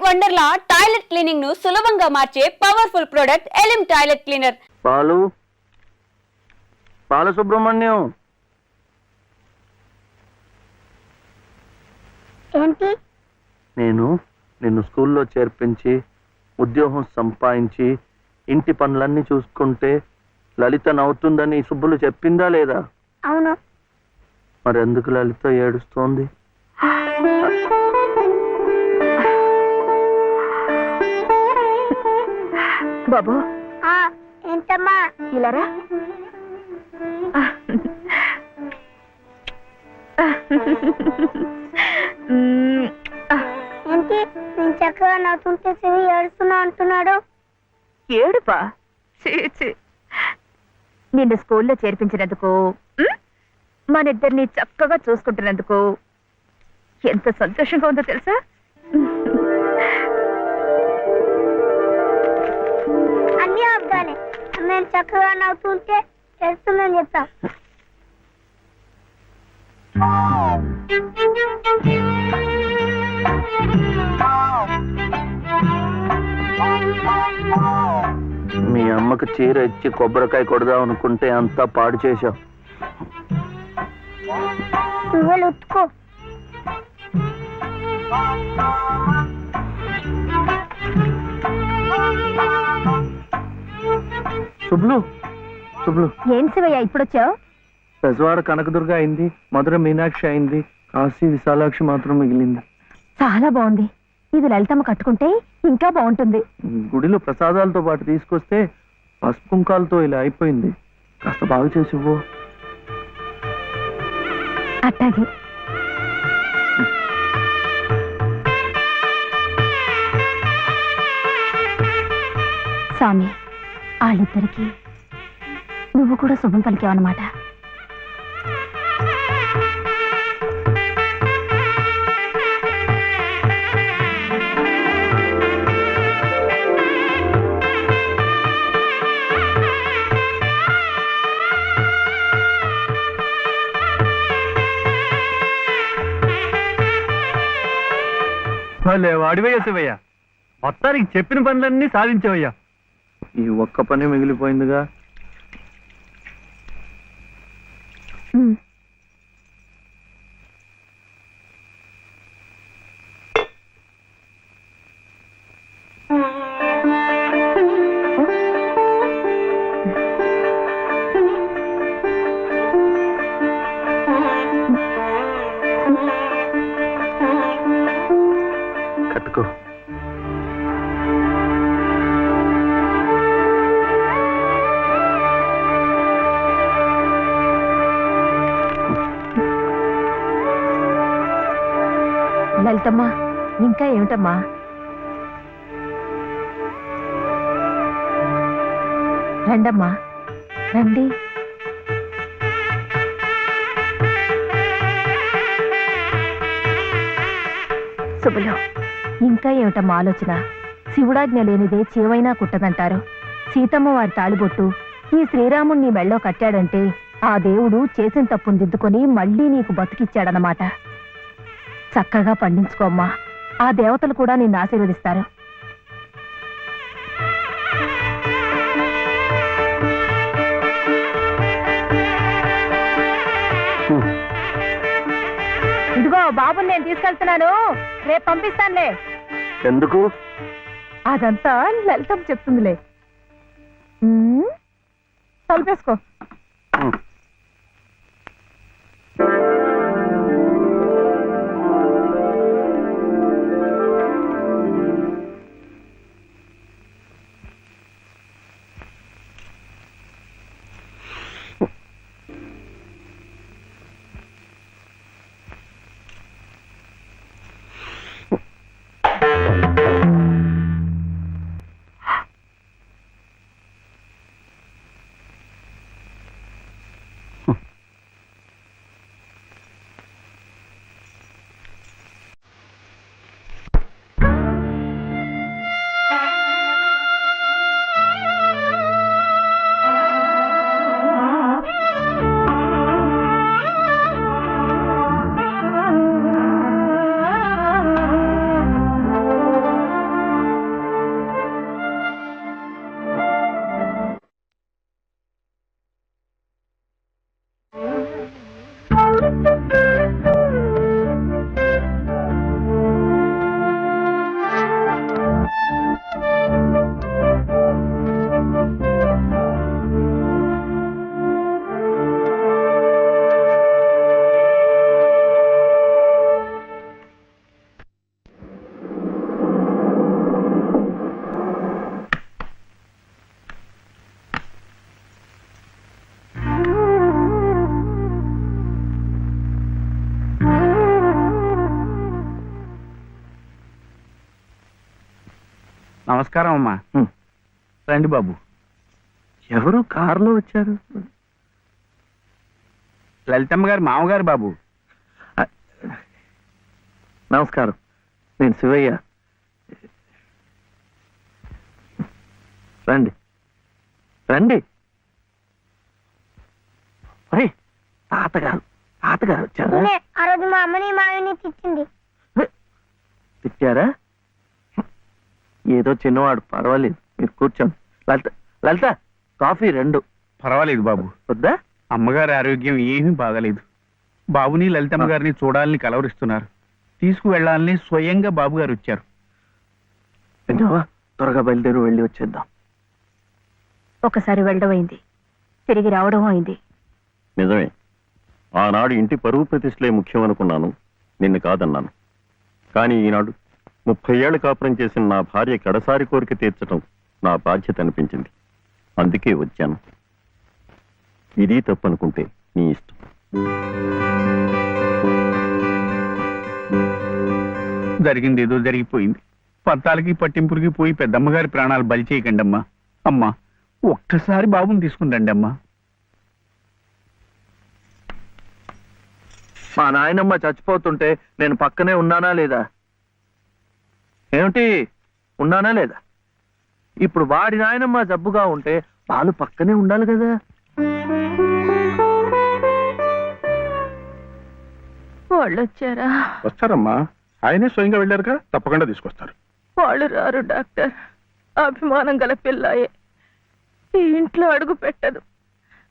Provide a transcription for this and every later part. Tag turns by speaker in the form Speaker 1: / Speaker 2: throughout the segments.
Speaker 1: Wonderla toilet cleaning ను సులభంగా మార్చే powerful product Elim toilet cleaner.
Speaker 2: Balasubrahmanyam
Speaker 3: ఏంటి?
Speaker 2: నేను నిన్ను స్కూల్లో చేర్పించి ఉద్యోగం సంపాదించి ఇంటి పనులన్నీ చూసుకుంటే లలిత నవ్వుతుందని సుబ్బులు చెప్పిందా లేదా?
Speaker 3: అవును.
Speaker 2: మరి ఎందుకు లలిత ఏడుస్తోంది?
Speaker 4: బాబు
Speaker 3: ఏంటమ్మా?
Speaker 4: ఇలారా.
Speaker 3: ఏంటి నేను చక్కగా నవ్వుతుంటే చెవి ఏడుస్తున్నా అంటున్నాడు?
Speaker 4: ఏడుపా? నిన్ను స్కూల్లో చేర్పించినందుకు, మన ఇద్దరిని చక్కగా చూసుకుంటున్నందుకు ఎంత సంతోషంగా ఉందో తెలుసా?
Speaker 3: అన్నీ అబ్బాలే. నేను చక్కగా నవ్వుతుంటే ఏడుస్తుందని చెప్తాం.
Speaker 2: మీ అమ్మకు చీర ఇచ్చి కొబ్బరికాయ కొడదాం అనుకుంటే అంతా పాడు చేశావు.
Speaker 3: నువ్వు ఉత్తుకో.
Speaker 2: శుభ్లు శుభ్లు
Speaker 4: ఏం శివయ్య ఇప్పుడొచ్చావు?
Speaker 2: పెజవాడ కనకదుర్గ అయింది, మధుర మీనాక్షి అయింది, కాశీ విశాలాక్షి మాత్రం మిగిలింది.
Speaker 4: చాలా బాగుంది. ఇది లలితమ్మ కట్టుకుంటే ఇంకా బాగుంటుంది.
Speaker 2: గుడిలో ప్రసాదాలతో పాటు తీసుకొస్తే పసుపు కుంకాలతో ఇలా అయిపోయింది. కాస్త బాగు చేసి ఇవ్వు.
Speaker 4: అట్టాగే. స్వామి, వాళ్ళిద్దరికి నువ్వు కూడా శుభం పలికావన్నమాట.
Speaker 2: వాడివయ్యా శివయ్య, మొత్తానికి చెప్పిన పనులన్నీ సాధించవయ్యా. ఈ ఒక్క పని మిగిలిపోయిందిగా. కట్టుకో.
Speaker 4: లలితమ్మా, ఇంకా ఏమిటమ్మా? రండమ్మా, రండి. శుభలో, ఇంకా ఏమిటమ్మా ఆలోచన? శివుడాజ్ఞ లేనిదే చేవైనా కుట్టదంటారు. సీతమ్మ వారి తాళిబొట్టు ఈ శ్రీరాముణ్ణి మెళ్ళో కట్టాడంటే ఆ దేవుడు చేసిన తప్పును దిద్దుకొని మళ్ళీ నీకు బతికిచ్చాడనమాట. చక్కగా పండించుకోమ్మా, ఆ దేవతలు కూడా నిన్ను ఆశీర్వదిస్తారు. ఇదిగో బాబుని నేను తీసుకెళ్తున్నాను, రేపు పంపిస్తానులే.
Speaker 2: ఎందుకు?
Speaker 4: అదంతా లలితం చెప్తుందిలే. తలుపేసుకో.
Speaker 5: నమస్కారం అమ్మా.
Speaker 2: హ్మ్.
Speaker 5: రండి బాబు.
Speaker 2: ఎవరు కారులో వచ్చారు?
Speaker 5: లలితమ్మ గారు మామగారు బాబు.
Speaker 2: నమస్కారం, నేను శివయ్య. రండి రండి. అరే, తాతగారు వచ్చారా?
Speaker 3: నేనే ఆ రోజు మా అమ్మని మావిని తిట్టింది.
Speaker 2: తిట్టారా? ఏదో చిన్నవాడు, పర్వాలేదు, మీరు కూర్చోండి. లలిత లలిత, కాఫీ 2.
Speaker 5: పర్వాలేదు బాబు.
Speaker 2: వద్దా?
Speaker 5: అమ్మగారి ఆరోగ్యం ఏమీ బాగలేదు. బాబుని లలితమ్మ గారిని చూడాలని కలవరిస్తున్నారు. తీసుకువెళ్లాలని స్వయంగా బాబు గారు వచ్చారు.
Speaker 2: విన్నావా? త్వరగా బయలుదేరి వెళ్ళి వచ్చేద్దాం.
Speaker 4: ఒకసారి వెళ్ళడం అయింది, తిరిగి రావడం అయింది.
Speaker 6: నిజమే, ఆనాడు ఇంటి పరువు ప్రతిష్టలే ముఖ్యం అనుకున్నాను, నిన్ను కాదన్నాను. కానీ ఈనాడు 30 ఏళ్ల కాపురం చేసిన నా భార్య కడసారి కోరిక తీర్చడం నా బాధ్యత అనిపించింది. అందుకే వచ్చాను. ఇది తప్పనుకుంటే నీ ఇష్టం.
Speaker 5: జరిగింది ఏదో జరిగిపోయింది. పత్తాలకి పట్టింపులకి పోయి పెద్దమ్మగారి ప్రాణాలు బలి చేయకండి అమ్మా. అమ్మా, ఒక్కసారి బాబుని తీసుకుని రండి అమ్మా.
Speaker 2: మా నాయనమ్మ చచ్చిపోతుంటే నేను పక్కనే ఉన్నానా లేదా? ఏమిటి, ఉన్నానా లేదా? ఇప్పుడు వాడి నాయనమ్మ జబ్బుగా ఉంటే వాళ్ళు పక్కనే ఉండాలి కదా.
Speaker 4: వాళ్ళు వచ్చారా?
Speaker 7: వస్తారమ్మా, ఆయనే స్వయంగా వెళ్ళారుగా, తప్పకుండా తీసుకొస్తారు.
Speaker 4: వాళ్ళు రారు డాక్టర్. అభిమానం గల పిల్లాయే, ఈ ఇంట్లో అడుగు పెట్టదు.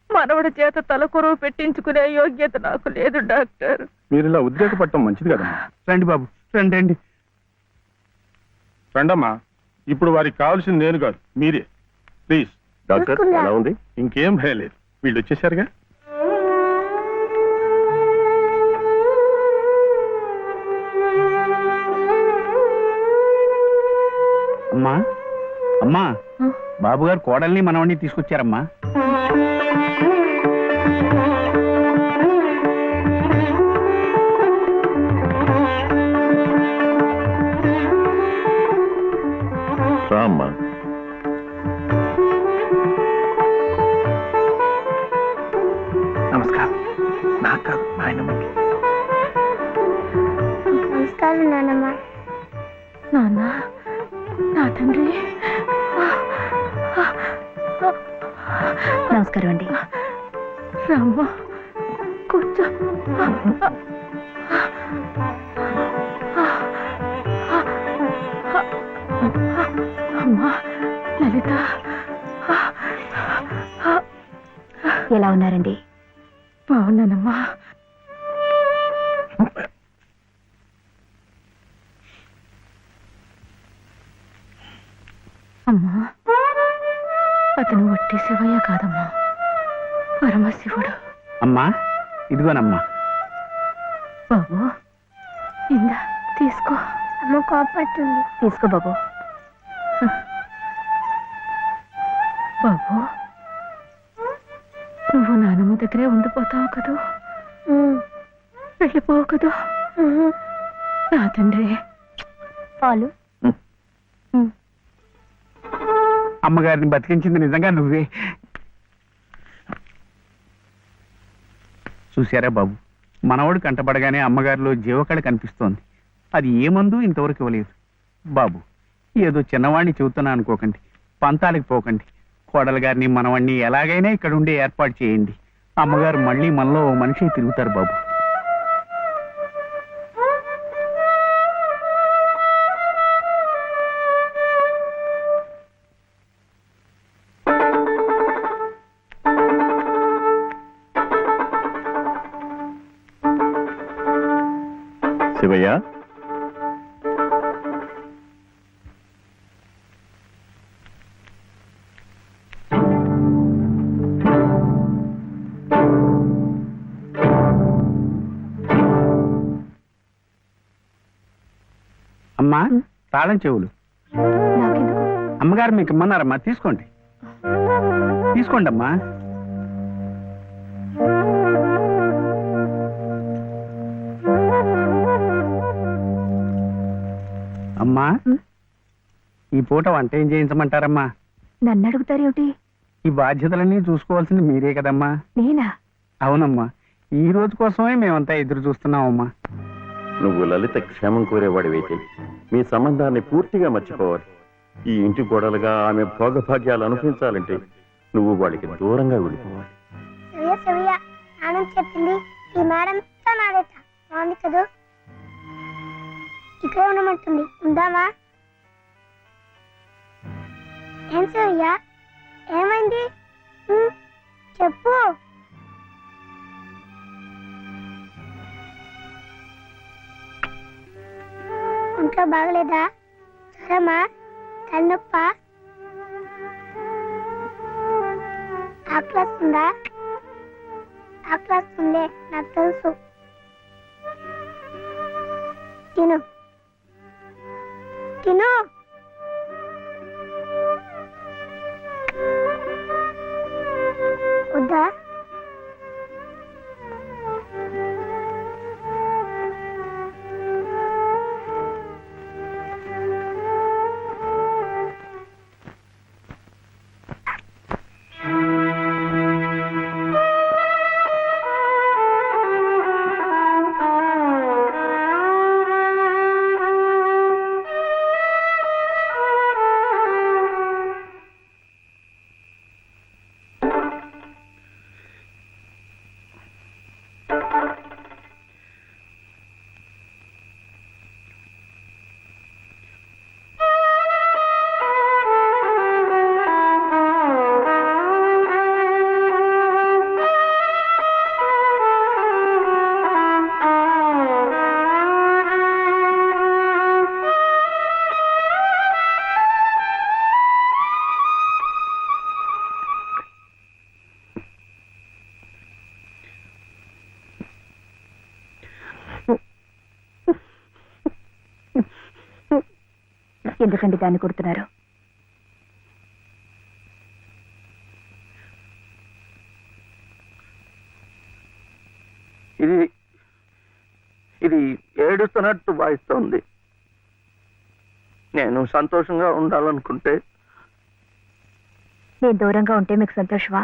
Speaker 4: మనవడి చేత తలకొరువు పెట్టించుకునే యోగ్యత నాకు లేదు డాక్టర్.
Speaker 7: మీరు ఇలా ఉద్రేకపడటం మంచిది కదమ్మా.
Speaker 5: రండి బాబు, రండి రండి.
Speaker 7: రండమ్మా, ఇప్పుడు వారికి కావాల్సింది నేను కాదు, మీరే. ప్లీజ్.
Speaker 6: డాక్టర్ ఎలా ఉంది?
Speaker 7: ఇంకేం భయం లేదు, వీళ్ళు వచ్చేసారుగా.
Speaker 5: అమ్మా అమ్మా, బాబు గారు కోడల్ని మనవడిని తీసుకొచ్చారమ్మా.
Speaker 6: రా అమ్మా.
Speaker 2: నమస్కారం. నాకు కాదు, నాయనమ్మకి.
Speaker 3: నమస్కారం నాన్నమ్మ.
Speaker 4: నాన్న, నా తండ్రి. నమస్కారం అండి. రామ్మ, కూర్చో. అమ్మా లలిత, ఎలా ఉన్నారండి? బాగున్నానమ్మా. అమ్మా, అతను వట్టి శివయ్య కాదమ్మా, పరమశివుడు.
Speaker 5: అమ్మా, ఇదిగోనమ్మా.
Speaker 4: బాబు, ఇందా తీసుకో.
Speaker 3: అమ్మ కోపడుతుంది.
Speaker 4: తీసుకో బాబు. బాబు, నువ్వు నానమ్మ దగ్గరే ఉండిపోతావు కదూ, వెళ్ళిపోవు కదూ. నా తండ్రి.
Speaker 3: పాలు.
Speaker 5: అమ్మగారిని బతికించింది నిజంగా నువ్వే. చూశారా బాబు, మనవడు కంటపడగానే అమ్మగారిలో జీవకళ కనిపిస్తోంది. అది ఏ మందు ఇంతవరకు ఇవ్వలేదు. బాబు, ఏదో చిన్నవాడిని చెబుతున్నా అనుకోకండి, పంతాలకు పోకండి. కోడలు గారిని మనవాడిని ఎలాగైనా ఇక్కడ ఉండే ఏర్పాటు చేయండి. అమ్మగారు మళ్ళీ మనలో ఓ మనిషి తిరుగుతారు బాబు.
Speaker 6: శివయ్య,
Speaker 5: అమ్మా, తాళం చెవులు.
Speaker 4: నాకెందుకు?
Speaker 5: అమ్మగారు మీకు ఇమ్మన్నారమ్మా, తీసుకోండి. తీసుకోండి అమ్మా. అమ్మా, ఈ పూట వంట ఏం చేయించమంటారమ్మా?
Speaker 4: నన్ను అడుగుతారేమిటి?
Speaker 5: ఈ బాధ్యతలన్నీ చూసుకోవాల్సింది మీరే కదమ్మా.
Speaker 4: నేనా?
Speaker 5: అవునమ్మా, ఈ రోజు కోసమే మేమంతా ఎదురు చూస్తున్నామమ్మా.
Speaker 6: నువ్వు లలిత క్షేమం కోరేవాడివైతే మీ సంబంధాన్ని పూర్తిగా మర్చిపోవాలి. ఈ ఇంటి గోడలుగా ఆమె భోగభాగ్యాలు అనుభవించాలంటే నువ్వు వాడికి దూరంగా వెళ్ళిపోవాలి.
Speaker 3: సవ్య సవ్య ఆనంద్ చెప్పింది ఈ మేడం నాదేట బాగుంది కదూ. ఇక్కడే ఉండమంటుంది, ఉందామా? ఏం సవ్య, ఏమైంది? చెప్పు. ఒంట్లో బాగలేదా? జ్వరమా? తలనొప్ప? ఆకలిస్తుందా? ఆకలిస్తుందే, నాకు తెలుసు. తిను తిను. వద్దా?
Speaker 4: ఎందుకండి దాన్ని కొడుతున్నారు?
Speaker 2: ఇది ఇది ఏడుస్తున్నట్టు భావిస్తోంది. నేను సంతోషంగా ఉండాలనుకుంటే
Speaker 4: నేను దూరంగా ఉంటే మీకు సంతోషమా?